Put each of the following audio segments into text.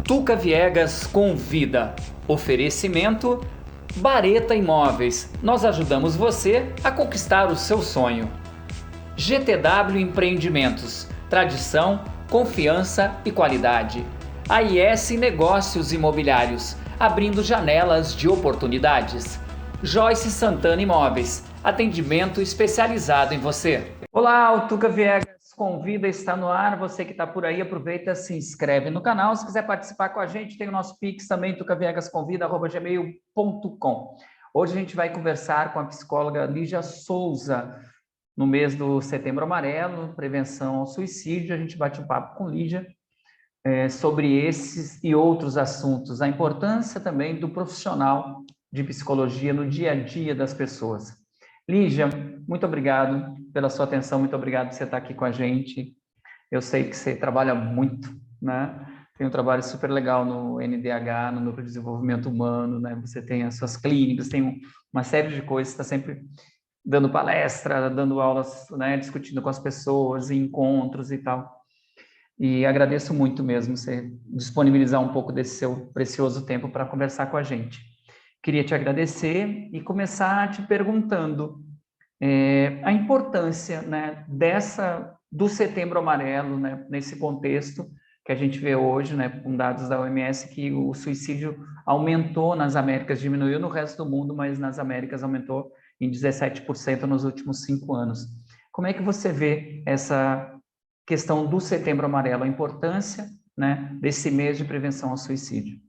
Tuca Viegas convida. Oferecimento Bareta Imóveis. Nós ajudamos você a conquistar o seu sonho. GTW Empreendimentos. Tradição, confiança e qualidade. AIS Negócios Imobiliários. Abrindo janelas de oportunidades. Joyce Santana Imóveis. Atendimento especializado em você. Olá, o Tuca Viegas convida, está no ar. Você que está por aí, aproveita, se inscreve no canal. Se quiser participar com a gente, tem o nosso Pix também, tucaviegasconvida@gmail.com. Hoje a gente vai conversar com a psicóloga Lígia Souza, no mês do Setembro Amarelo, prevenção ao suicídio. A gente bate um papo com Lígia sobre esses e outros assuntos. A importância também do profissional de psicologia no dia a dia das pessoas. Lígia, muito obrigado pela sua atenção, muito obrigado por você estar aqui com a gente. Eu sei que você trabalha muito, né? Tem um trabalho super legal no NDH, no Núcleo de Desenvolvimento Humano, né? Você tem as suas clínicas, tem uma série de coisas, está sempre dando palestra, dando aulas, né? Discutindo com as pessoas, em encontros e tal. E agradeço muito mesmo você disponibilizar um pouco desse seu precioso tempo para conversar com a gente. Queria te agradecer e começar te perguntando a importância, né, do Setembro Amarelo, né, nesse contexto que a gente vê hoje, né, com dados da OMS, que o suicídio aumentou nas Américas, diminuiu no resto do mundo, mas nas Américas aumentou em 17% nos últimos 5 anos. Como é que você vê essa questão do Setembro Amarelo, a importância, né, desse mês de prevenção ao suicídio?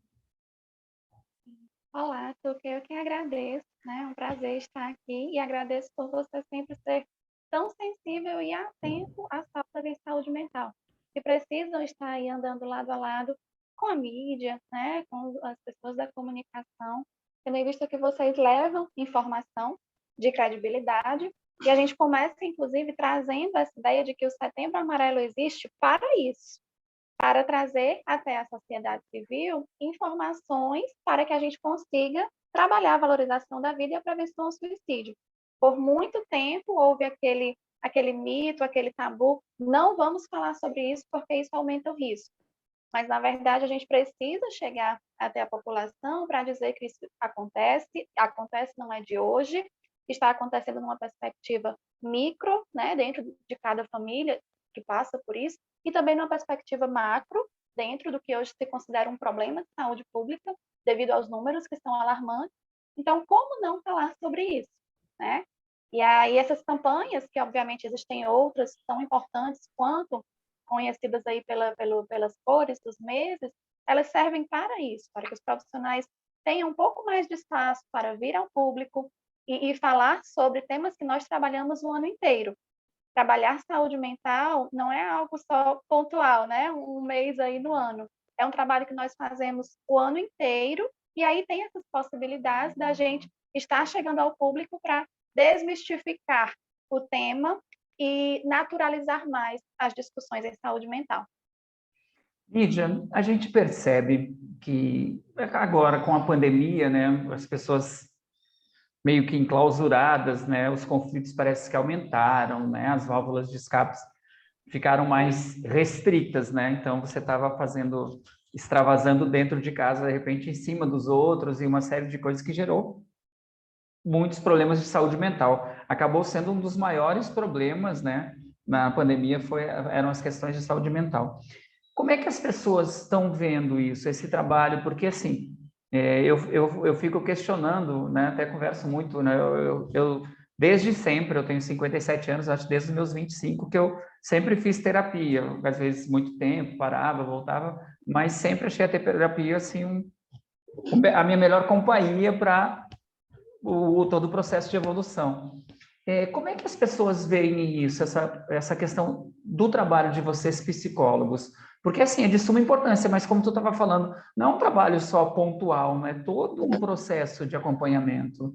Olá, Tuca, eu que agradeço, né? É um prazer estar aqui e agradeço por você sempre ser tão sensível e atento às pautas de saúde mental, que precisam estar aí andando lado a lado com a mídia, né? Com as pessoas da comunicação, tendo em vista que vocês levam informação de credibilidade e a gente começa, inclusive, trazendo essa ideia de que o Setembro Amarelo existe para isso, para trazer até a sociedade civil informações para que a gente consiga trabalhar a valorização da vida e a prevenção ao suicídio. Por muito tempo houve aquele mito, aquele tabu, não vamos falar sobre isso porque isso aumenta o risco. Mas, na verdade, a gente precisa chegar até a população para dizer que isso acontece não é de hoje, está acontecendo numa perspectiva micro, né, dentro de cada família que passa por isso, e também numa perspectiva macro, dentro do que hoje se considera um problema de saúde pública, devido aos números que são alarmantes. Então, como não falar sobre isso, né? E aí essas campanhas, que obviamente existem outras tão importantes quanto conhecidas aí pelas cores dos meses, elas servem para isso, para que os profissionais tenham um pouco mais de espaço para vir ao público e falar sobre temas que nós trabalhamos o ano inteiro. Trabalhar saúde mental não é algo só pontual, né? Um mês aí no ano. É um trabalho que nós fazemos o ano inteiro e aí tem essas possibilidades da gente estar chegando ao público para desmistificar o tema e naturalizar mais as discussões em saúde mental. Lídia, a gente percebe que agora com a pandemia, né, as pessoas meio que enclausuradas, né, os conflitos parece que aumentaram, né, as válvulas de escape ficaram mais restritas, né, então você estava extravasando dentro de casa, de repente em cima dos outros e uma série de coisas que gerou muitos problemas de saúde mental. Acabou sendo um dos maiores problemas, né, na pandemia eram as questões de saúde mental. Como é que as pessoas estão vendo isso, esse trabalho? Porque, assim, eu fico questionando, né? Até converso muito, né? Desde sempre, eu tenho 57 anos, acho que desde os meus 25, que eu sempre fiz terapia. Às vezes, muito tempo, parava, voltava, mas sempre achei a terapia, assim, a minha melhor companhia para todo o processo de evolução. Como é que as pessoas veem isso, essa questão do trabalho de vocês psicólogos? Porque, assim, é de suma importância, mas como tu estava falando, não é um trabalho só pontual, é todo um processo de acompanhamento.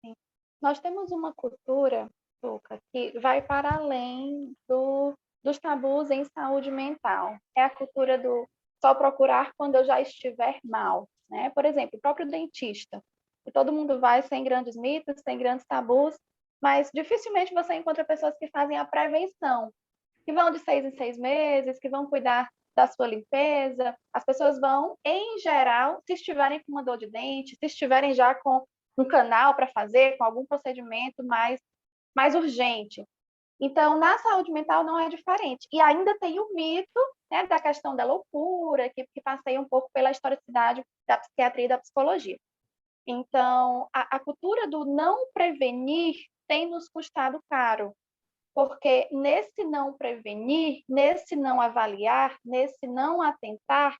Sim. Nós temos uma cultura, Tuca, que vai para além dos tabus em saúde mental. É a cultura do só procurar quando eu já estiver mal, né? Por exemplo, o próprio dentista. E todo mundo vai sem grandes mitos, sem grandes tabus, mas dificilmente você encontra pessoas que fazem a prevenção, que vão de 6 em 6 meses, que vão cuidar da sua limpeza, as pessoas vão, em geral, se estiverem com uma dor de dente, se estiverem já com um canal para fazer, com algum procedimento mais urgente. Então, na saúde mental não é diferente. E ainda tem o mito, né, da questão da loucura, que passeia um pouco pela historicidade da psiquiatria e da psicologia. Então, a cultura do não prevenir tem nos custado caro, porque nesse não prevenir, nesse não avaliar, nesse não atentar,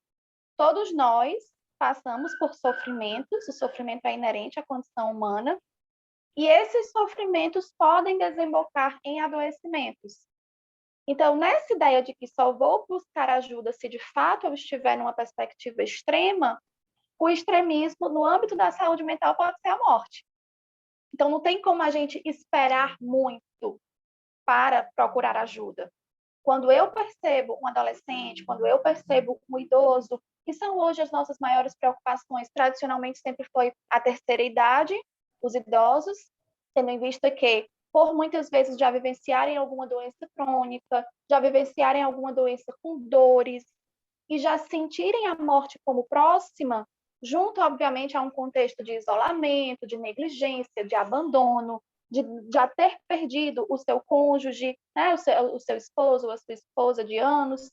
todos nós passamos por sofrimentos, o sofrimento é inerente à condição humana, e esses sofrimentos podem desembocar em adoecimentos. Então, nessa ideia de que só vou buscar ajuda se de fato eu estiver numa perspectiva extrema, o extremismo no âmbito da saúde mental pode ser a morte. Então, não tem como a gente esperar muito para procurar ajuda. Quando eu percebo um adolescente, quando eu percebo um idoso, que são hoje as nossas maiores preocupações, tradicionalmente sempre foi a terceira idade, os idosos, tendo em vista que, por muitas vezes já vivenciarem alguma doença crônica, já vivenciarem alguma doença com dores, e já sentirem a morte como próxima, junto, obviamente, a um contexto de isolamento, de negligência, de abandono, de já ter perdido o seu cônjuge, né, o seu esposo ou a sua esposa de anos.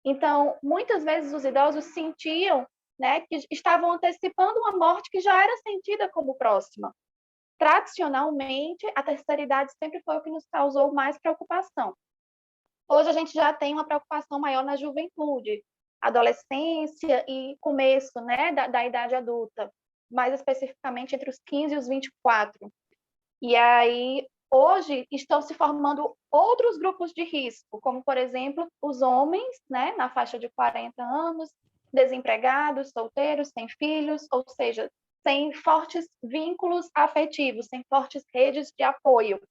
Então, muitas vezes os idosos sentiam, né, que estavam antecipando uma morte que já era sentida como próxima. Tradicionalmente, a terceira idade sempre foi o que nos causou mais preocupação. Hoje a gente já tem uma preocupação maior na juventude, adolescência e começo, né, da idade adulta, mais especificamente entre os 15 e os 24. E aí, hoje, estão se formando outros grupos de risco, como, por exemplo, os homens, né, na faixa de 40 anos, desempregados, solteiros, sem filhos, ou seja, sem fortes vínculos afetivos, sem fortes redes de apoio.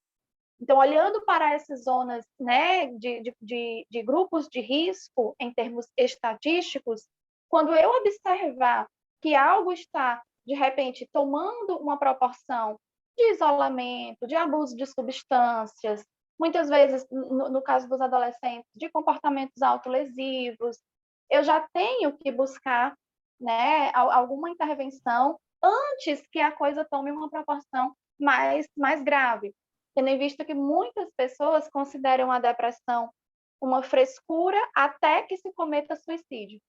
Então, olhando para essas zonas, né, de grupos de risco em termos estatísticos, quando eu observar que algo está, de repente, tomando uma proporção de isolamento, de abuso de substâncias, muitas vezes, no caso dos adolescentes, de comportamentos autolesivos, eu já tenho que buscar, né, alguma intervenção antes que a coisa tome uma proporção mais grave, tendo em vista que muitas pessoas consideram a depressão uma frescura até que se cometa suicídio,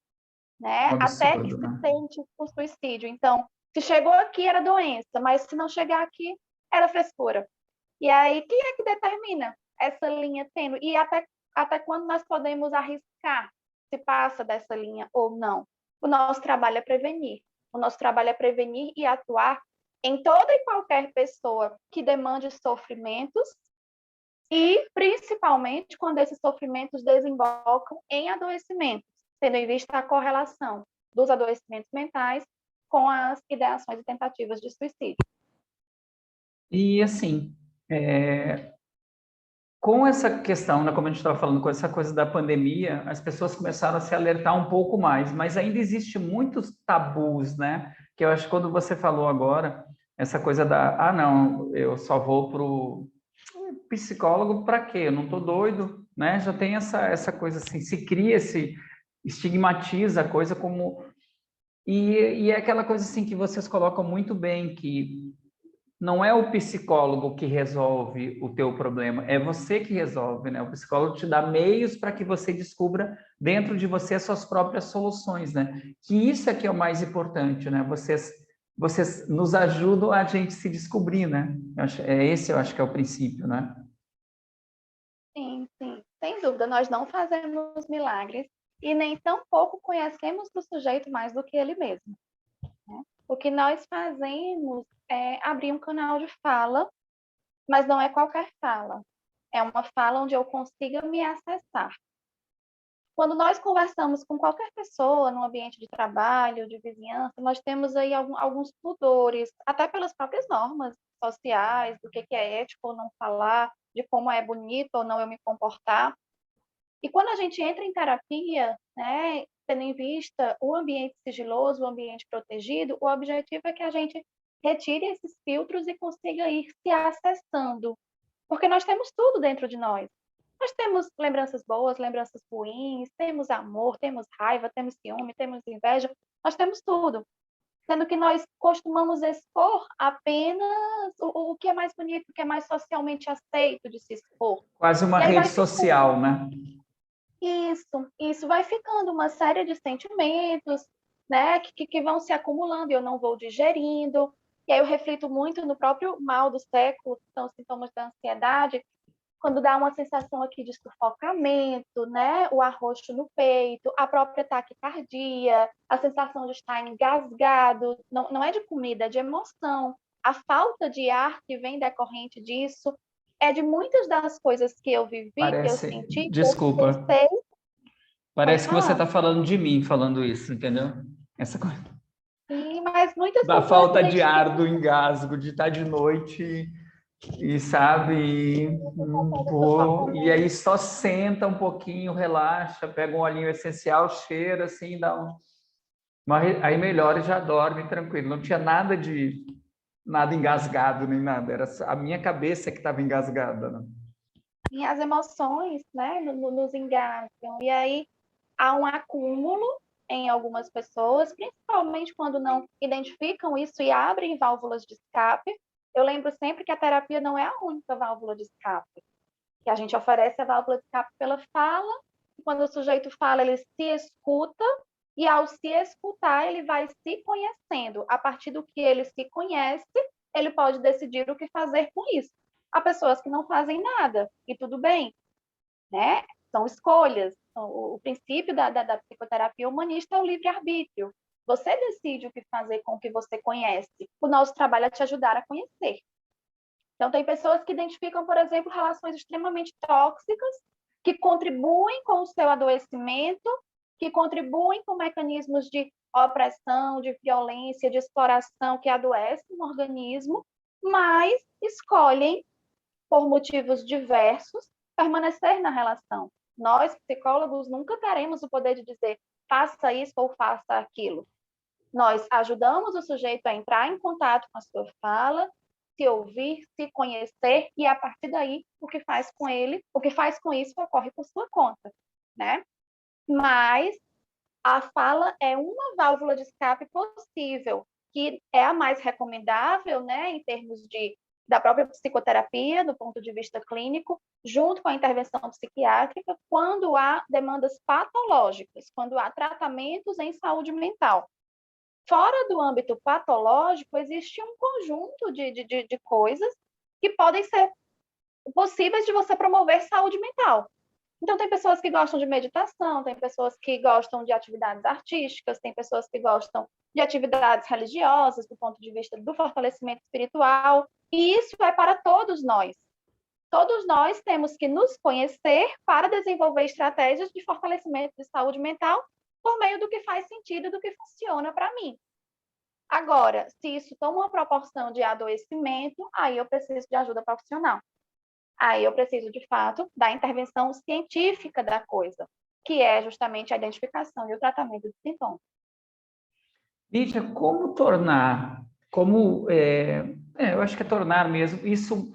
né? Um Até que absurdo, se né? tente o suicídio. Então, se chegou aqui era doença, mas se não chegar aqui era frescura. E aí, quem é que determina essa linha tênue? E até quando nós podemos arriscar se passa dessa linha ou não? O nosso trabalho é prevenir. O nosso trabalho é prevenir e atuar em toda e qualquer pessoa que demande sofrimentos e, principalmente, quando esses sofrimentos desembocam em adoecimentos, tendo em vista a correlação dos adoecimentos mentais com as ideações e tentativas de suicídio. E assim, com essa questão, né, como a gente estava falando, com essa coisa da pandemia, as pessoas começaram a se alertar um pouco mais, mas ainda existe muitos tabus, né? Que eu acho que quando você falou agora, essa coisa da, não, eu só vou pro psicólogo para quê? Eu não tô doido, né? Já tem essa coisa assim, se cria estigmatiza a coisa como e é aquela coisa assim que vocês colocam muito bem que não é o psicólogo que resolve o teu problema, é você que resolve, né? O psicólogo te dá meios para que você descubra dentro de você as suas próprias soluções, né? Que isso é que é o mais importante, né? Vocês nos ajudam a gente se descobrir, né? Eu acho que é o princípio, né? Sim, sim, sem dúvida, nós não fazemos milagres e nem tampouco conhecemos o sujeito mais do que ele mesmo, né? O que nós fazemos é abrir um canal de fala, mas não é qualquer fala. É uma fala onde eu consiga me acessar. Quando nós conversamos com qualquer pessoa no ambiente de trabalho, de vizinhança, nós temos aí alguns pudores, até pelas próprias normas sociais, do que é ético ou não falar, de como é bonito ou não eu me comportar. E quando a gente entra em terapia, né, tendo em vista o ambiente sigiloso, o ambiente protegido, o objetivo é que a gente retire esses filtros e consiga ir se acessando, porque nós temos tudo dentro de nós. Nós temos lembranças boas, lembranças ruins, temos amor, temos raiva, temos ciúme, temos inveja, nós temos tudo. Sendo que nós costumamos expor apenas o que é mais bonito, o que é mais socialmente aceito de se expor. Quase uma E aí rede vai ficando social, né? isso vai ficando uma série de sentimentos, né, que vão se acumulando e eu não vou digerindo. E aí eu reflito muito no próprio mal do século, que são os sintomas da ansiedade, quando dá uma sensação aqui de sufocamento, né? O arroxo no peito, a própria taquicardia, a sensação de estar engasgado, não é de comida, é de emoção. A falta de ar que vem decorrente disso é de muitas das coisas que eu vivi, que eu Parece, senti, que eu desculpa, pensei. Pode parece que você falar. está falando de mim falando isso, entendeu? Essa coisa Sim, mas muitas da pessoas se falta de ar, identificam do engasgo, de estar de noite e sabe, com essa falta de e aí sufocamento. só senta um pouquinho, relaxa, pega um olhinho essencial, cheira assim, dá aí melhora e já dorme tranquilo. Não tinha nada de nada engasgado nem nada, era a minha cabeça que estava engasgada, né? E as emoções, né, nos engasgam. E aí há um acúmulo em algumas pessoas, principalmente quando não identificam isso e abrem válvulas de escape. Eu lembro sempre que a terapia não é a única válvula de escape, que a gente oferece a válvula de escape pela fala, e quando o sujeito fala, ele se escuta, e ao se escutar, ele vai se conhecendo. A partir do que ele se conhece, ele pode decidir o que fazer com isso. Há pessoas que não fazem nada, e tudo bem, né? São escolhas. O princípio da psicoterapia humanista é o livre-arbítrio. Você decide o que fazer com o que você conhece. O nosso trabalho é te ajudar a conhecer. Então, tem pessoas que identificam, por exemplo, relações extremamente tóxicas, que contribuem com o seu adoecimento, que contribuem com mecanismos de opressão, de violência, de exploração que adoecem o organismo, mas escolhem por motivos diversos, permanecer na relação. Nós, psicólogos, nunca teremos o poder de dizer faça isso ou faça aquilo. Nós ajudamos o sujeito a entrar em contato com a sua fala, se ouvir, se conhecer, e a partir daí, o que faz com ele, o que faz com isso ocorre por sua conta, né? Mas a fala é uma válvula de escape possível, que é a mais recomendável, né, em termos da própria psicoterapia, do ponto de vista clínico, junto com a intervenção psiquiátrica, quando há demandas patológicas, quando há tratamentos em saúde mental. Fora do âmbito patológico, existe um conjunto de coisas que podem ser possíveis de você promover saúde mental. Então, tem pessoas que gostam de meditação, tem pessoas que gostam de atividades artísticas, tem pessoas que gostam de atividades religiosas, do ponto de vista do fortalecimento espiritual, e isso é para todos nós. Todos nós temos que nos conhecer para desenvolver estratégias de fortalecimento de saúde mental por meio do que faz sentido, do que funciona para mim. Agora, se isso toma uma proporção de adoecimento, aí eu preciso de ajuda profissional. Aí eu preciso, de fato, da intervenção científica da coisa, que é justamente a identificação e o tratamento dos sintomas. Lídia, como tornar, eu acho que é tornar mesmo, isso,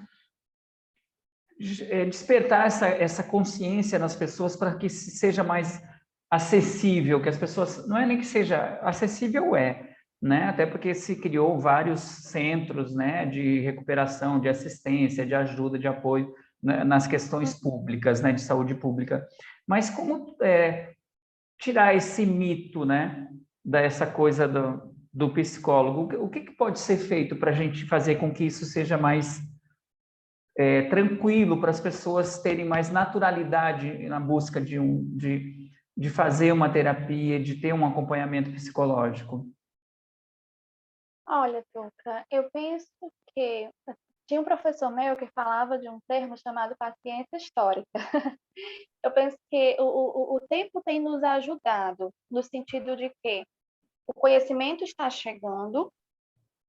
despertar essa consciência nas pessoas para que seja mais acessível, que as pessoas, não é nem que seja acessível, né? Até porque se criou vários centros, né, de recuperação, de assistência, de ajuda, de apoio, né, nas questões públicas, né, de saúde pública. Mas como tirar esse mito, né, dessa coisa do psicólogo? O que pode ser feito para a gente fazer com que isso seja mais tranquilo, para as pessoas terem mais naturalidade na busca de fazer uma terapia, de ter um acompanhamento psicológico? Olha, Tuca, eu penso que tinha um professor meu que falava de um termo chamado paciência histórica. Eu penso que o tempo tem nos ajudado, no sentido de que o conhecimento está chegando,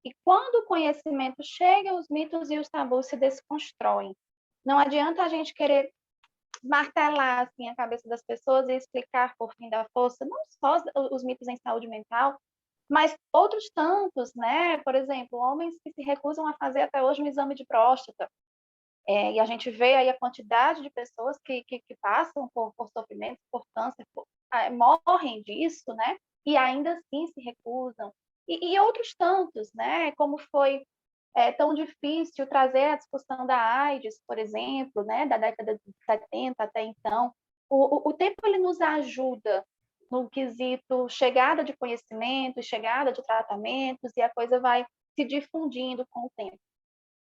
e quando o conhecimento chega, os mitos e os tabus se desconstroem. Não adianta a gente querer martelar assim, a cabeça das pessoas e explicar por fim da força, não só os mitos em saúde mental, mas outros tantos, né? Por exemplo, homens que se recusam a fazer até hoje um exame de próstata. E a gente vê aí a quantidade de pessoas que passam por sofrimento, por câncer, morrem disso, né? E ainda assim se recusam. E outros tantos, né? Como foi tão difícil trazer a discussão da AIDS, por exemplo, né? Da década de 70 até então. O tempo ele nos ajuda no quesito chegada de conhecimento, chegada de tratamentos, e a coisa vai se difundindo com o tempo.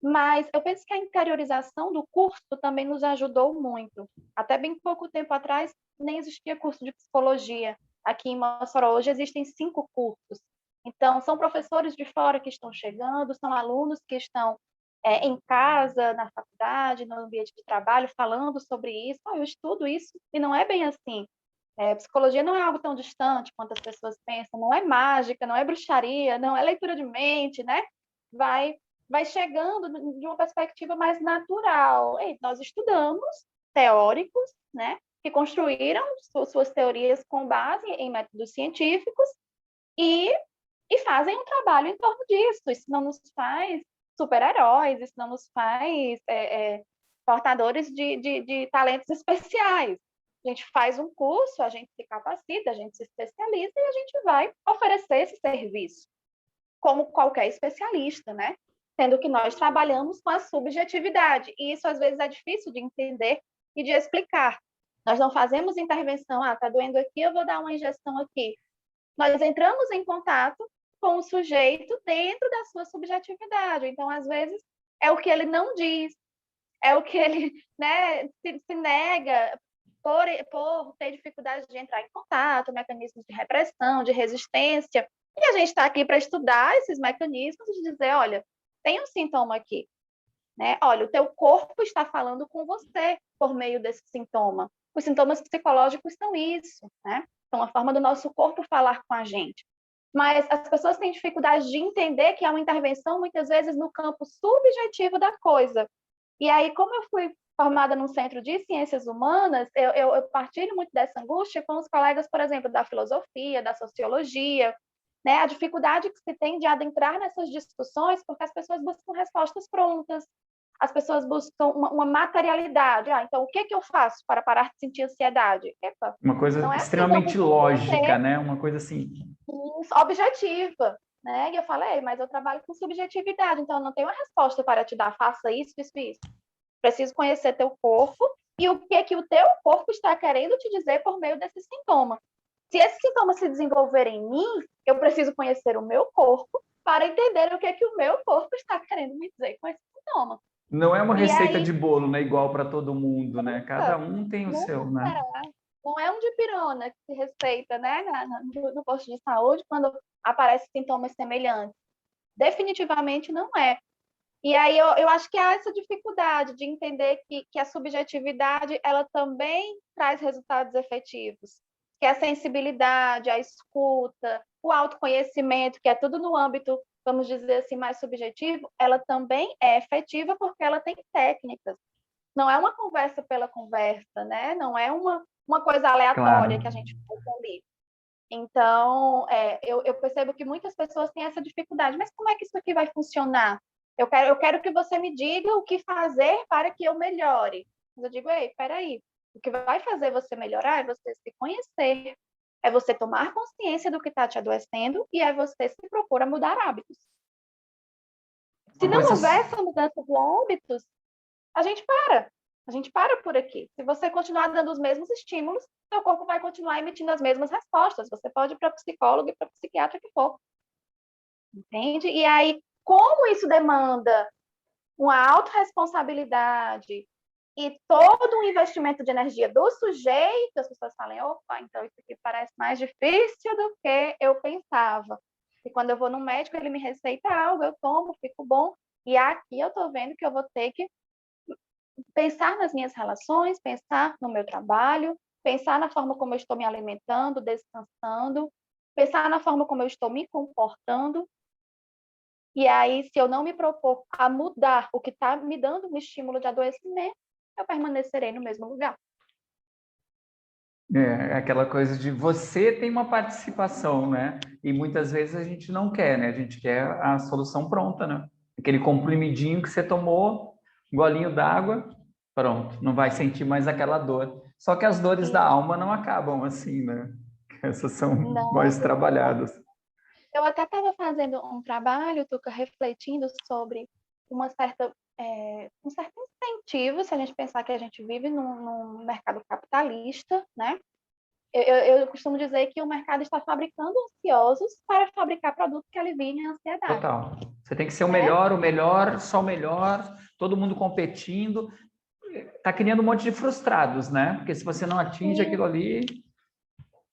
Mas eu penso que a interiorização do curso também nos ajudou muito. Até bem pouco tempo atrás, nem existia curso de psicologia. Aqui em Mossoró, hoje existem 5 cursos. Então, são professores de fora que estão chegando, são alunos que estão em casa, na faculdade, no ambiente de trabalho, falando sobre isso. Eu estudo isso, e não é bem assim. Psicologia não é algo tão distante quanto as pessoas pensam, não é mágica, não é bruxaria, não é leitura de mente, né? Vai vai chegando de uma perspectiva mais natural. Nós estudamos teóricos, né, que construíram suas teorias com base em métodos científicos e, e fazem um trabalho em torno disso. Isso não nos faz super-heróis, isso não nos faz portadores de talentos especiais. A gente faz um curso, a gente se capacita, a gente se especializa e a gente vai oferecer esse serviço, como qualquer especialista, né? Sendo que nós trabalhamos com a subjetividade, e isso às vezes é difícil de entender e de explicar. Nós não fazemos intervenção, tá doendo aqui, eu vou dar uma injeção aqui. Nós entramos em contato com o sujeito dentro da sua subjetividade, então às vezes é o que ele não diz, é o que ele, né, se nega por ter dificuldade de entrar em contato, mecanismos de repressão, de resistência, e a gente está aqui para estudar esses mecanismos e dizer, olha, tem um sintoma aqui, né? Olha, o teu corpo está falando com você por meio desse sintoma. Os sintomas psicológicos são isso, né? São a forma do nosso corpo falar com a gente. Mas as pessoas têm dificuldade de entender que há uma intervenção, muitas vezes, no campo subjetivo da coisa. E aí, como eu fui formada num centro de ciências humanas, eu partilho muito dessa angústia com os colegas, por exemplo, da filosofia, da sociologia, né? A dificuldade que se tem de adentrar nessas discussões, porque as pessoas buscam respostas prontas, as pessoas buscam uma materialidade. Então, o que eu faço para parar de sentir ansiedade? Epa, Uma coisa não é assim, extremamente vamos lógica, compreender, né? Uma coisa assim. objetiva. Né? E eu falei, mas eu trabalho com subjetividade, então eu não tenho uma resposta para te dar, faça isso, isso, isso. Preciso conhecer teu corpo e o que o teu corpo está querendo te dizer por meio desse sintoma. Se esse sintoma se desenvolver em mim, eu preciso conhecer o meu corpo para entender o que o meu corpo está querendo me dizer com esse sintoma. Não é uma E receita aí, de bolo, né? Igual para todo mundo, né? Cada nunca, um tem o nunca seu, né? será. Não é um dipirona que se receita, né, no posto de saúde quando aparecem sintomas semelhantes. Definitivamente não é. E aí eu acho que há essa dificuldade de entender que a subjetividade ela também traz resultados efetivos, que a sensibilidade, a escuta, o autoconhecimento, que é tudo no âmbito, vamos dizer assim, mais subjetivo, ela também é efetiva porque ela tem técnicas. Não é uma conversa pela conversa, né? Não é uma coisa aleatória que a Claro. gente faz ali. Então, eu percebo que muitas pessoas têm essa dificuldade. Mas como é que isso aqui vai funcionar? Eu quero que você me diga o que fazer para que eu melhore. Mas eu digo, ei, peraí. O que vai fazer você melhorar é você se conhecer, é você tomar consciência do que está te adoecendo e é você se propor a mudar hábitos. Se Uma não coisa. houver essa mudança de hábitos, a gente para. A gente para por aqui. Se você continuar dando os mesmos estímulos, seu corpo vai continuar emitindo as mesmas respostas. Você pode ir para psicólogo e para psiquiatra que for. Entende? E aí, como isso demanda uma autorresponsabilidade e todo um investimento de energia do sujeito, as pessoas falam, opa, então isso aqui parece mais difícil do que eu pensava. E quando eu vou no médico, ele me receita algo, eu tomo, fico bom. E aqui eu estou vendo que eu vou ter que pensar nas minhas relações, pensar no meu trabalho, pensar na forma como eu estou me alimentando, descansando, pensar na forma como eu estou me comportando. E aí, se eu não me propor a mudar o que está me dando um estímulo de adoecimento, eu permanecerei no mesmo lugar. É aquela coisa de você tem uma participação, né? E muitas vezes a gente não quer, né? A gente quer a solução pronta, né? Aquele comprimidinho que você tomou, um golinho d'água, pronto, não vai sentir mais aquela dor. Só que as dores da E alma não acabam assim, né? Essas são não, mais trabalhadas. eu até estava fazendo um trabalho, Tuca, refletindo sobre um certo incentivo, se a gente pensar que a gente vive num mercado capitalista, né? Eu costumo dizer que o mercado está fabricando ansiosos para fabricar produtos que aliviem a ansiedade, Total. Você tem que ser né? o melhor, só o melhor, todo mundo competindo. Tá criando um monte de frustrados, né? Porque se você não atinge E aquilo ali,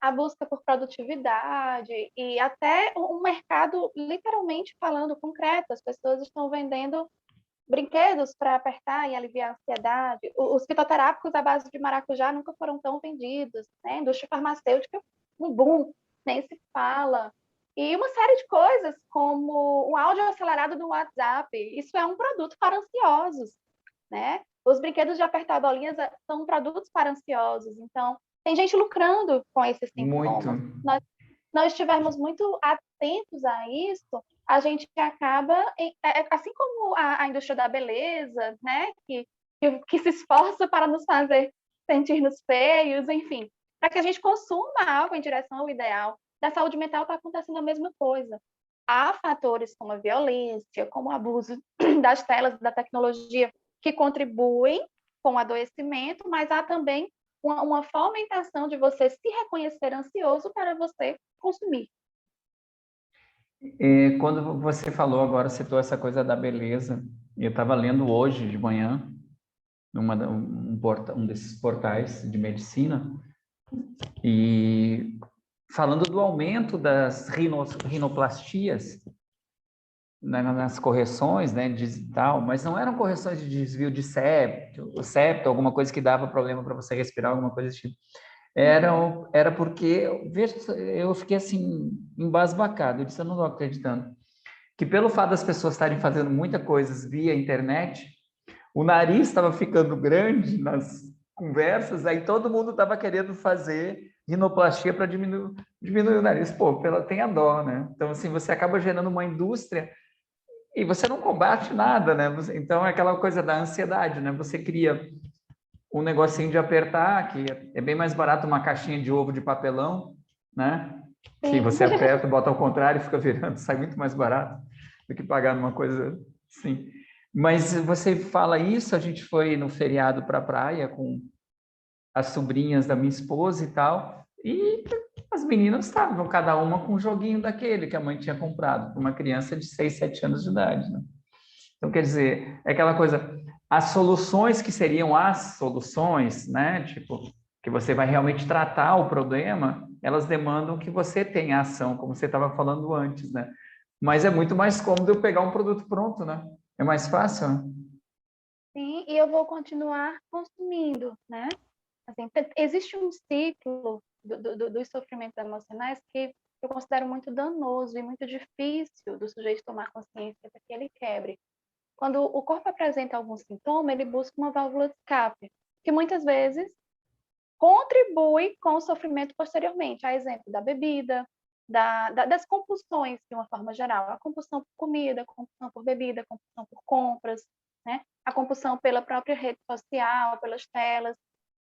a busca por produtividade e até um mercado, literalmente falando concreto, as pessoas estão vendendo brinquedos para apertar e aliviar a ansiedade. Os fitoterápicos à base de maracujá nunca foram tão vendidos, né? A indústria farmacêutica, um boom, nem se fala. E uma série de coisas, como o áudio acelerado do WhatsApp, isso é um produto para ansiosos, né? Os brinquedos de apertar bolinhas são produtos para ansiosos, então tem gente lucrando com esses muito. sintomas. Nós estivermos muito atentos a isso, a gente acaba, assim como a indústria da beleza, né, que se esforça para nos fazer sentir-nos feios, enfim, para que a gente consuma algo em direção ao ideal. Da saúde mental está acontecendo a mesma coisa. Há fatores como a violência, como o abuso das telas, da tecnologia, que contribuem com o adoecimento, mas há também uma fomentação de você se reconhecer ansioso para você consumir. Quando você falou agora, citou essa coisa da beleza, eu estava lendo hoje de manhã, um desses portais de medicina, e falando do aumento das rinoplastias, né, nas correções, né, digital, mas não eram correções de desvio de septo, alguma coisa que dava problema para você respirar, alguma coisa desse tipo. Era porque, veja, eu fiquei assim, embasbacado, eu disse, eu não estou acreditando, que pelo fato das pessoas estarem fazendo muita coisas via internet, o nariz estava ficando grande nas conversas, aí todo mundo estava querendo fazer rinoplastia para diminuir o nariz. Pô, tem a dó, né? Então, assim, você acaba gerando uma indústria e você não combate nada, né? Então, é aquela coisa da ansiedade, né? Você cria um negocinho de apertar, que é bem mais barato uma caixinha de ovo de papelão, né? Que Sim. você aperta, bota ao contrário e fica virando, sai muito mais barato do que pagar numa coisa assim. Mas você fala isso, a gente foi no feriado para a praia com as sobrinhas da minha esposa e tal, e as meninas estavam cada uma com um joguinho daquele que a mãe tinha comprado para uma criança de 6, 7 anos de idade, né? Então, quer dizer, é aquela coisa, as soluções que seriam as soluções, né? Tipo, que você vai realmente tratar o problema, elas demandam que você tenha ação, como você estava falando antes, né? Mas é muito mais cômodo eu pegar um produto pronto, né? É mais fácil, né? Sim, e eu vou continuar consumindo, né? Assim, existe um ciclo dos sofrimentos emocionais que eu considero muito danoso e muito difícil do sujeito tomar consciência para que ele quebre. Quando o corpo apresenta algum sintoma, ele busca uma válvula de escape, que muitas vezes contribui com o sofrimento posteriormente. A exemplo da bebida, das compulsões, de uma forma geral. A compulsão por comida, a compulsão por bebida, a compulsão por compras, né? A compulsão pela própria rede social, pelas telas,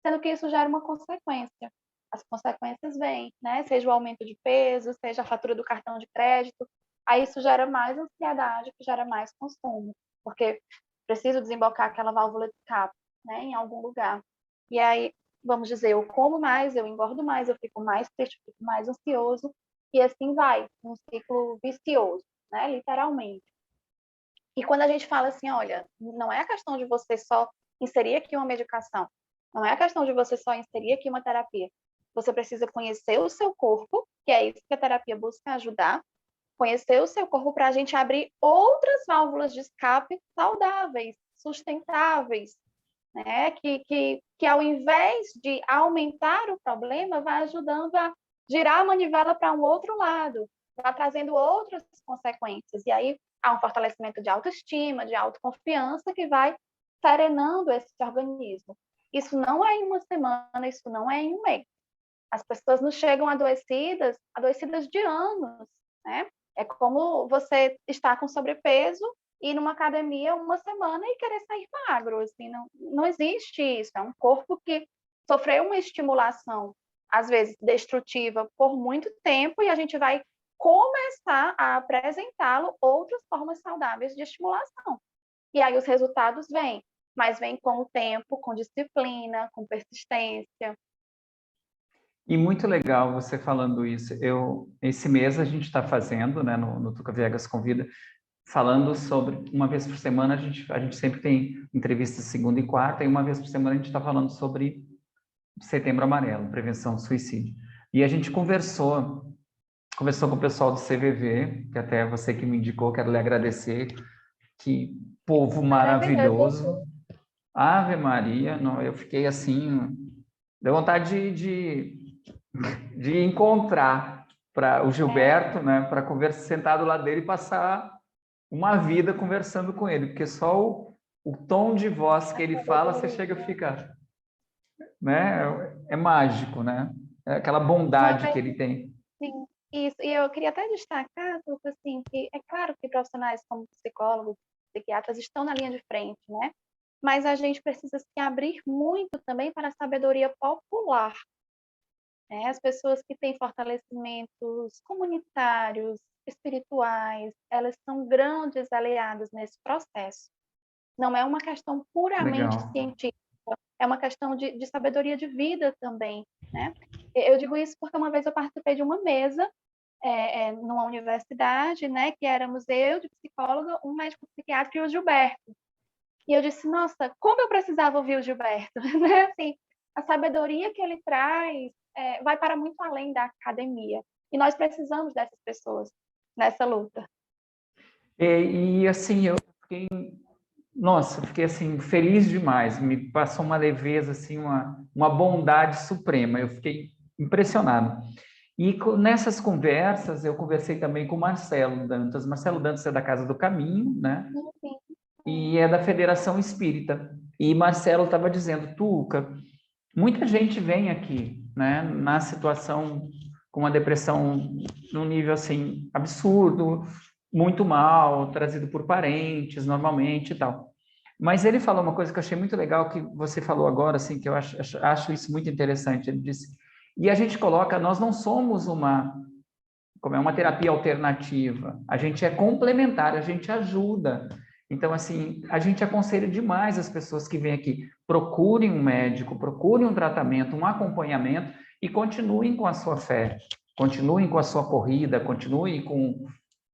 sendo que isso gera uma consequência. As consequências vêm, né? Seja o aumento de peso, seja a fatura do cartão de crédito. Aí isso gera mais ansiedade, que gera mais consumo, porque preciso desembocar aquela válvula de escape, né, em algum lugar. E aí, vamos dizer, eu como mais, eu engordo mais, eu fico mais triste, eu fico mais ansioso, e assim vai, um ciclo vicioso, né, literalmente. E quando a gente fala assim, olha, não é a questão de você só inserir aqui uma medicação, não é a questão de você só inserir aqui uma terapia. Você precisa conhecer o seu corpo, que é isso que a terapia busca ajudar, conhecer o seu corpo para a gente abrir outras válvulas de escape saudáveis, sustentáveis, né? Que ao invés de aumentar o problema, vai ajudando a girar a manivela para um outro lado, vai trazendo outras consequências. E aí há um fortalecimento de autoestima, de autoconfiança que vai serenando esse organismo. Isso não é em uma semana, isso não é em um mês. As pessoas nos chegam adoecidas de anos, né? É como você está com sobrepeso ir numa academia uma semana e querer sair magro, assim, não existe isso, é um corpo que sofreu uma estimulação, às vezes destrutiva, por muito tempo, e a gente vai começar a apresentá-lo outras formas saudáveis de estimulação. E aí os resultados vêm, mas vêm com o tempo, com disciplina, com persistência. E muito legal você falando isso. Esse mês a gente está fazendo, né, no Tuca Viegas Convida, falando sobre, uma vez por semana, a gente sempre tem entrevistas segunda e quarta, e uma vez por semana a gente está falando sobre Setembro Amarelo, prevenção do suicídio. E a gente conversou com o pessoal do CVV, que até você que me indicou, quero lhe agradecer, que povo maravilhoso. Ave Maria, não, eu fiquei assim, deu vontade de encontrar para o Gilberto, né, para conversar sentado lá dele e passar uma vida conversando com ele, porque só o tom de voz que ele fala, você chega a ficar, né, é mágico, né? É aquela bondade que ele tem. Sim, isso. E eu queria até destacar, Tuca, assim, que é claro que profissionais como psicólogos, psiquiatras estão na linha de frente, né? Mas a gente precisa se abrir muito também para a sabedoria popular, né? As pessoas que têm fortalecimentos comunitários, espirituais, elas são grandes aliadas nesse processo. Não é uma questão puramente Legal. científica, é uma questão de sabedoria de vida também, né? Eu digo isso porque uma vez eu participei de uma mesa numa universidade, né, que éramos eu, de psicóloga, um médico psiquiatra e o Gilberto. E eu disse, nossa, como eu precisava ouvir o Gilberto, né? Assim, a sabedoria que ele traz vai para muito além da academia. E nós precisamos dessas pessoas nessa luta. Assim, eu fiquei, nossa, fiquei assim feliz demais. Me passou uma leveza, assim, uma bondade suprema. Eu fiquei impressionado. E nessas conversas, eu conversei também com o Marcelo Dantas. Marcelo Dantas é da Casa do Caminho, né? Enfim, E é da Federação Espírita. E Marcelo estava dizendo, Tuca, muita gente vem aqui, né, na situação com uma depressão num nível assim absurdo, muito mal, trazido por parentes, normalmente e tal. Mas ele falou uma coisa que eu achei muito legal, que você falou agora, assim, que eu acho isso muito interessante. Ele disse, e a gente coloca, nós não somos como é uma terapia alternativa, a gente é complementar, a gente ajuda. Então, assim, a gente aconselha demais as pessoas que vêm aqui, procurem um médico, procurem um tratamento, um acompanhamento e continuem com a sua fé, continuem com a sua corrida, continuem com,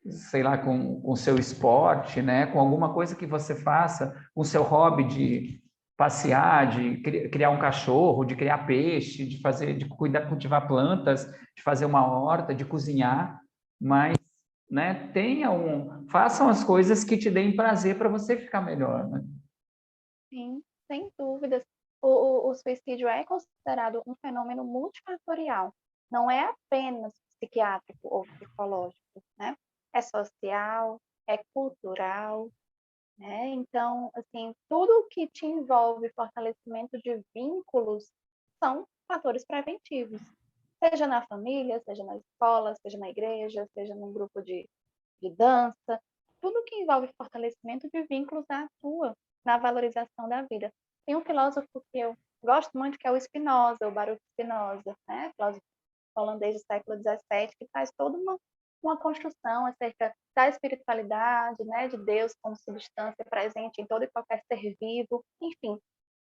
sei lá, com o seu esporte, né? Com alguma coisa que você faça, com o seu hobby de passear, de criar um cachorro, de criar peixe, de cuidar, cultivar plantas, de fazer uma horta, de cozinhar, mas, né, façam as coisas que te deem prazer para você ficar melhor, né? sim, sem dúvidas. O suicídio é considerado um fenômeno multifatorial. Não é apenas psiquiátrico ou psicológico, né? É social, é cultural, né? Então, assim, tudo que te envolve fortalecimento de vínculos são fatores preventivos. Seja na família, seja na escola, seja na igreja, seja num grupo de dança, tudo que envolve fortalecimento de vínculos atua na valorização da vida. Tem um filósofo que eu gosto muito, que é o Spinoza, o Baruch Spinoza, né? Filósofo holandês do século XVII, que traz toda uma construção acerca da espiritualidade, né? De Deus como substância presente em todo e qualquer ser vivo, enfim.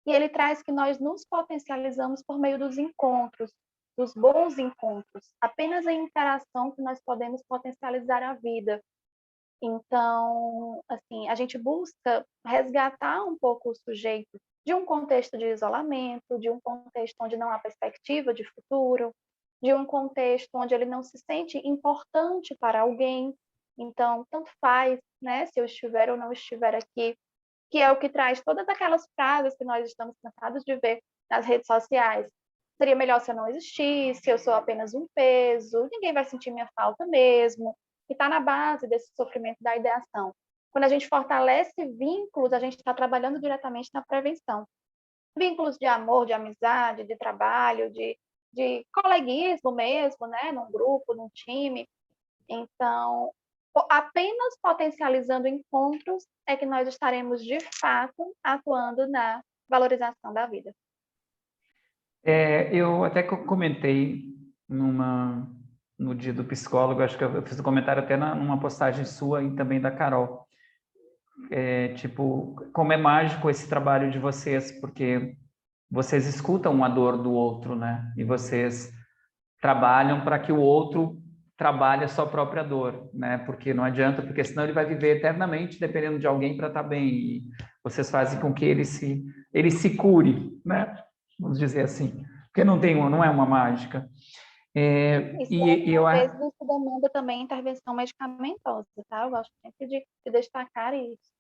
E ele traz que nós nos potencializamos por meio dos encontros, dos bons encontros. Apenas em interação que nós podemos potencializar a vida. Então, assim, a gente busca resgatar um pouco o sujeito de um contexto de isolamento, de um contexto onde não há perspectiva de futuro, de um contexto onde ele não se sente importante para alguém. Então, tanto faz, né, se eu estiver ou não estiver aqui, que é o que traz todas aquelas frases que nós estamos cansados de ver nas redes sociais. Seria melhor se eu não existisse, eu sou apenas um peso, ninguém vai sentir minha falta mesmo, que está na base desse sofrimento da ideação. Quando a gente fortalece vínculos, a gente está trabalhando diretamente na prevenção. Vínculos de amor, de amizade, de trabalho, de coleguismo mesmo, né? Num grupo, num time. Então, apenas potencializando encontros é que nós estaremos, de fato, atuando na valorização da vida. Eu até comentei no dia do psicólogo, acho que eu fiz um comentário até numa postagem sua e também da Carol. Tipo, como é mágico esse trabalho de vocês, porque vocês escutam a dor do outro, né? E vocês trabalham para que o outro trabalhe a sua própria dor, né? Porque não adianta, porque senão ele vai viver eternamente dependendo de alguém para estar bem. E vocês fazem com que ele se cure, né? Vamos dizer assim, porque não é uma mágica. E às vezes isso demanda também intervenção medicamentosa, tá? Eu gosto sempre de destacar isso.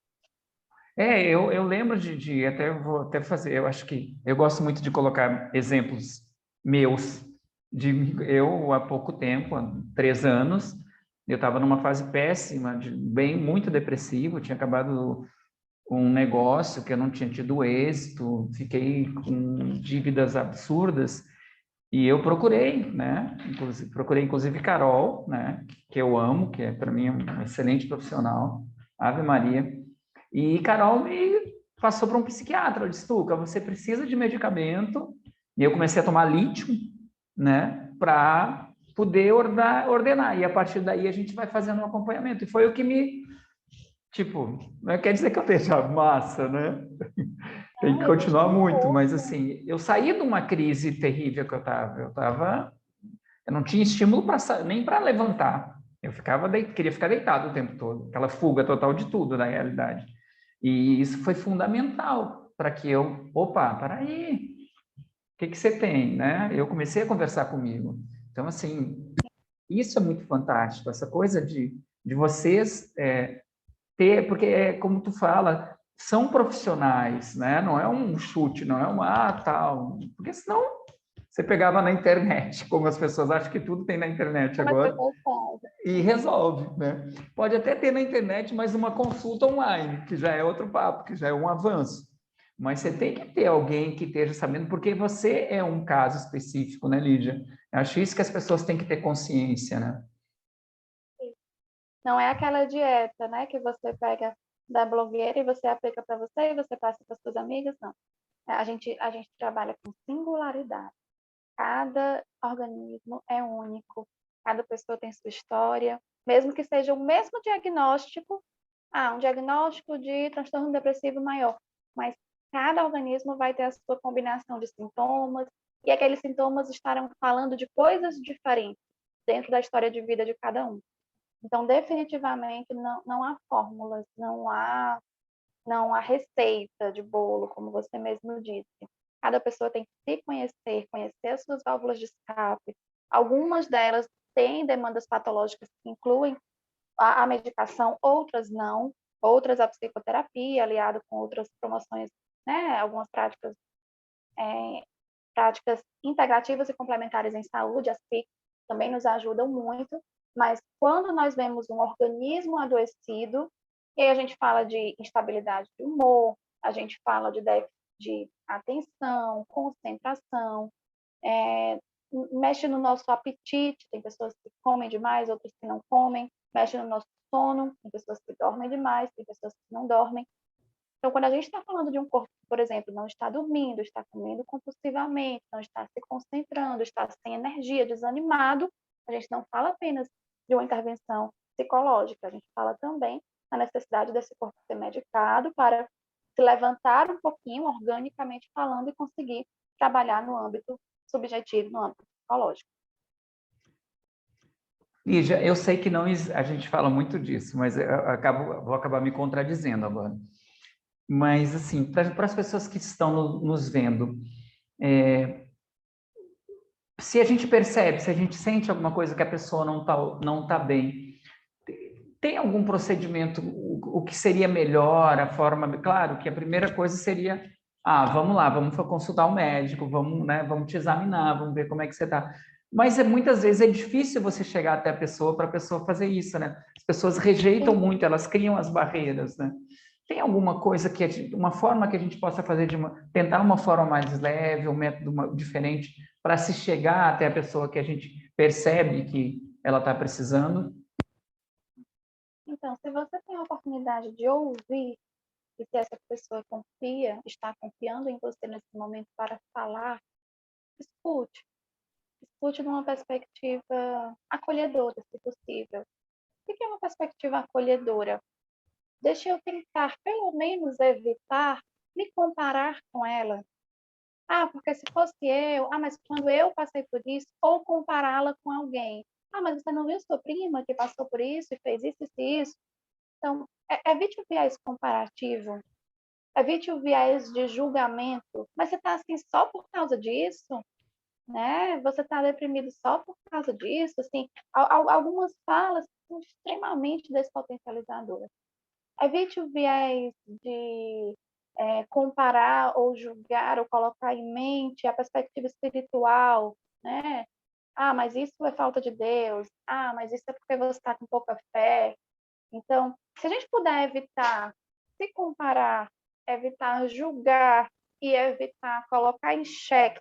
Eu lembro até eu vou até fazer, eu acho que eu gosto muito de colocar exemplos meus, eu há pouco tempo, há 3 anos, eu estava numa fase péssima, muito depressivo, tinha acabado um negócio que eu não tinha tido êxito, fiquei com dívidas absurdas, e eu procurei, né? Procurei inclusive Carol, né? Que eu amo, que é para mim um excelente profissional, Ave Maria. E Carol me passou para um psiquiatra. Eu disse, Tuca, você precisa de medicamento. E eu comecei a tomar lítio, né? Para poder ordenar. E a partir daí a gente vai fazendo um acompanhamento. E foi o que me... Tipo, não quer dizer que eu esteja massa, né? Tem que continuar muito, mas assim, eu saí de uma crise terrível que eu estava. Eu não tinha estímulo nem para levantar. Eu queria ficar deitado o tempo todo, aquela fuga total de tudo, na realidade. E isso foi fundamental para que opa, para aí, o que você tem, né? Eu comecei a conversar comigo. Então, assim, isso é muito fantástico, essa coisa de vocês porque como tu fala, são profissionais, né? Não é um chute, não é tal, porque senão você pegava na internet, como as pessoas acham que tudo tem na internet agora, e resolve, né? Pode até ter na internet, mas uma consulta online, que já é outro papo, que já é um avanço. Mas você tem que ter alguém que esteja sabendo, porque você é um caso específico, né, Lídia? Eu acho isso que as pessoas têm que ter consciência, né? Não é aquela dieta, né, que você pega da blogueira e você aplica para você e você passa para suas amigas, não. A gente trabalha com singularidade. Cada organismo é único, cada pessoa tem sua história, mesmo que seja o mesmo diagnóstico, um diagnóstico de transtorno depressivo maior, mas cada organismo vai ter a sua combinação de sintomas, e aqueles sintomas estarão falando de coisas diferentes dentro da história de vida de cada um. Então, definitivamente, não há fórmulas, não há receita de bolo, como você mesmo disse. Cada pessoa tem que se conhecer, conhecer as suas válvulas de escape. Algumas delas têm demandas patológicas que incluem a medicação, outras não. Outras a psicoterapia, aliado com outras promoções, né? Algumas práticas integrativas e complementares em saúde, as PIC, também nos ajudam muito. Mas quando nós vemos um organismo adoecido, e aí a gente fala de instabilidade de humor, a gente fala de déficit de atenção, concentração, mexe no nosso apetite, tem pessoas que comem demais, outras que não comem, mexe no nosso sono, tem pessoas que dormem demais, tem pessoas que não dormem. Então, quando a gente está falando de um corpo que, por exemplo, não está dormindo, está comendo compulsivamente, não está se concentrando, está sem energia, desanimado, a gente não fala apenas de uma intervenção psicológica, a gente fala também da necessidade desse corpo ser medicado para se levantar um pouquinho, organicamente falando, e conseguir trabalhar no âmbito subjetivo, no âmbito psicológico. Lígia, eu sei que a gente fala muito disso, mas vou acabar me contradizendo agora. Mas, assim, para as pessoas que estão nos vendo, se a gente percebe, se a gente sente alguma coisa que a pessoa não tá bem, tem algum procedimento, o que seria melhor, a forma... Claro que a primeira coisa seria, vamos lá, vamos consultar um médico, vamos te examinar, vamos ver como é que você está. Mas muitas vezes é difícil você chegar até a pessoa para a pessoa fazer isso, né? As pessoas rejeitam muito, elas criam as barreiras, né? Tem alguma coisa uma forma que a gente possa fazer tentar uma forma mais leve, um método diferente para se chegar até a pessoa que a gente percebe que ela está precisando? Então, se você tem a oportunidade de ouvir, e se essa pessoa está confiando em você nesse momento para falar, escute. Escute numa perspectiva acolhedora, se possível. O que é uma perspectiva acolhedora? Deixa eu tentar, pelo menos, evitar me comparar com ela. Porque se fosse eu, mas quando eu passei por isso, ou compará-la com alguém. Mas você não viu sua prima que passou por isso e fez isso e isso? Então, evite o viés comparativo, evite o viés de julgamento. Mas você está assim só por causa disso? Né? Você está deprimido só por causa disso? Assim, algumas falas são extremamente despotencializadoras. Evite o viés de comparar ou julgar ou colocar em mente a perspectiva espiritual, né? Mas isso é falta de Deus. Mas isso é porque você está com pouca fé. Então, se a gente puder evitar se comparar, evitar julgar e evitar colocar em xeque,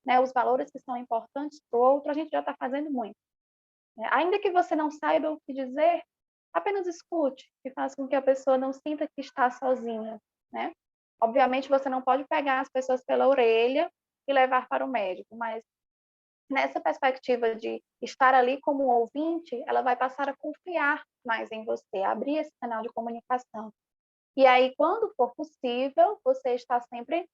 né, os valores que são importantes para o outro, a gente já está fazendo muito. Ainda que você não saiba o que dizer, apenas escute, que faz com que a pessoa não sinta que está sozinha, né? Obviamente, você não pode pegar as pessoas pela orelha e levar para o médico, mas nessa perspectiva de estar ali como ouvinte, ela vai passar a confiar mais em você, abrir esse canal de comunicação. E aí, quando for possível, você está sempre,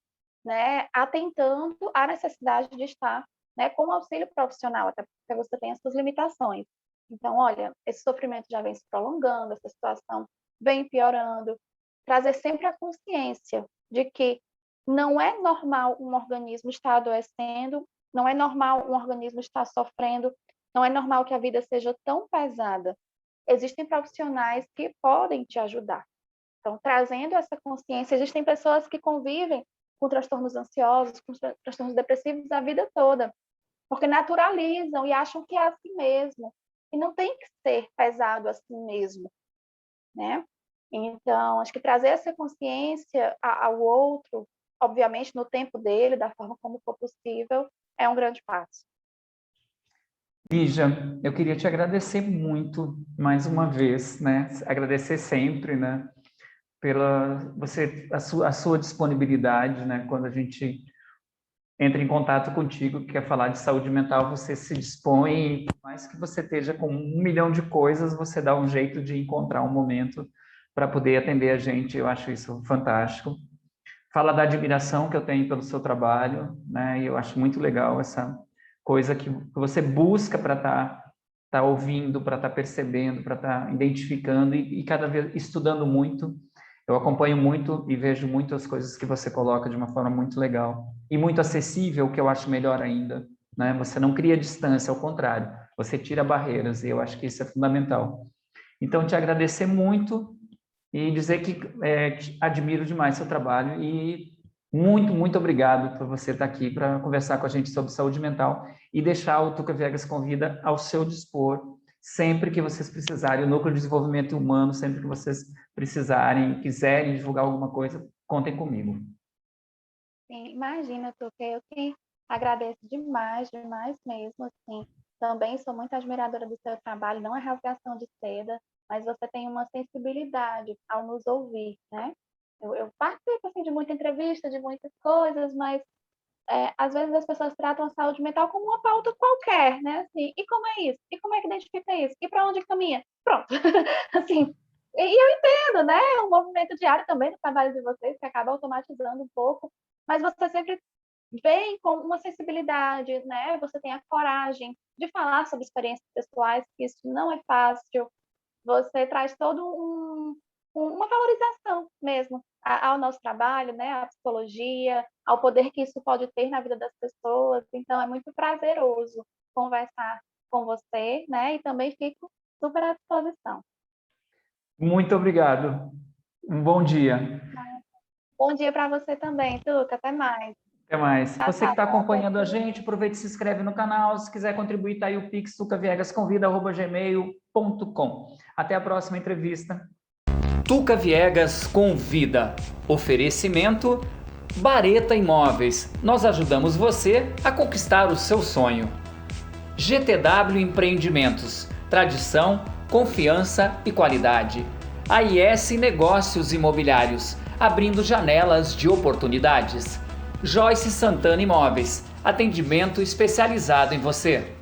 né, atentando à necessidade de estar, né, com auxílio profissional, até porque você tem as suas limitações. Então, olha, esse sofrimento já vem se prolongando, essa situação vem piorando. Trazer sempre a consciência de que não é normal um organismo estar adoecendo, não é normal um organismo estar sofrendo, não é normal que a vida seja tão pesada. Existem profissionais que podem te ajudar. Então, trazendo essa consciência, existem pessoas que convivem com transtornos ansiosos, com transtornos depressivos a vida toda, porque naturalizam e acham que é assim mesmo. E não tem que ser pesado assim mesmo, né? Então, acho que trazer essa consciência ao outro, obviamente no tempo dele, da forma como for possível, é um grande passo. Lígia, eu queria te agradecer muito mais uma vez, né? Agradecer sempre, né? Pela a sua disponibilidade, né? Quando a gente entra em contato contigo, quer falar de saúde mental, você se dispõe, por mais que você esteja com 1 milhão de coisas, você dá um jeito de encontrar um momento para poder atender a gente. Eu acho isso fantástico. Fala da admiração que eu tenho pelo seu trabalho, né? E eu acho muito legal essa coisa que você busca para tá ouvindo, para estar percebendo, para estar identificando e cada vez estudando muito. Eu acompanho muito e vejo muitas coisas que você coloca de uma forma muito legal e muito acessível, que eu acho melhor ainda, né? Você não cria distância, ao contrário, você tira barreiras e eu acho que isso é fundamental. Então, te agradecer muito e dizer que admiro demais seu trabalho e muito, muito obrigado por você estar aqui para conversar com a gente sobre saúde mental e deixar o Tuca Viegas Convida ao seu dispor sempre que vocês precisarem, o Núcleo de Desenvolvimento Humano, sempre que vocês precisarem, quiserem divulgar alguma coisa, contem comigo. Sim, imagina, Tuca, eu que agradeço demais, demais mesmo, assim. Também sou muito admiradora do seu trabalho, não é rasgação de seda, mas você tem uma sensibilidade ao nos ouvir, né? Eu participo assim, de muita entrevista, de muitas coisas, mas às vezes as pessoas tratam a saúde mental como uma pauta qualquer, né? Assim, e como é isso? E como é que identifica isso? E para onde caminha? Pronto. Assim, e eu entendo, né? O movimento diário também do trabalho de vocês, que acaba automatizando um pouco, mas você sempre vem com uma sensibilidade, né? Você tem a coragem de falar sobre experiências pessoais, que isso não é fácil. Você traz todo uma valorização mesmo ao nosso trabalho, né? À psicologia, ao poder que isso pode ter na vida das pessoas. Então, é muito prazeroso conversar com você, né? E também fico super à disposição. Muito obrigado. Um bom dia. Bom dia para você também, Tuca. Até mais. Até mais. Tchau, Você que está tchau. acompanhando a gente, aproveite e se inscreve no canal. Se quiser contribuir, tá aí o Pix, tucaviegasconvida@gmail.com. Até a próxima entrevista. Tuca Viegas Convida. Oferecimento Bareta Imóveis. Nós ajudamos você a conquistar o seu sonho. GTW Empreendimentos. Tradição, confiança e qualidade. AIS Negócios Imobiliários, abrindo janelas de oportunidades. Joyce Santana Imóveis, atendimento especializado em você.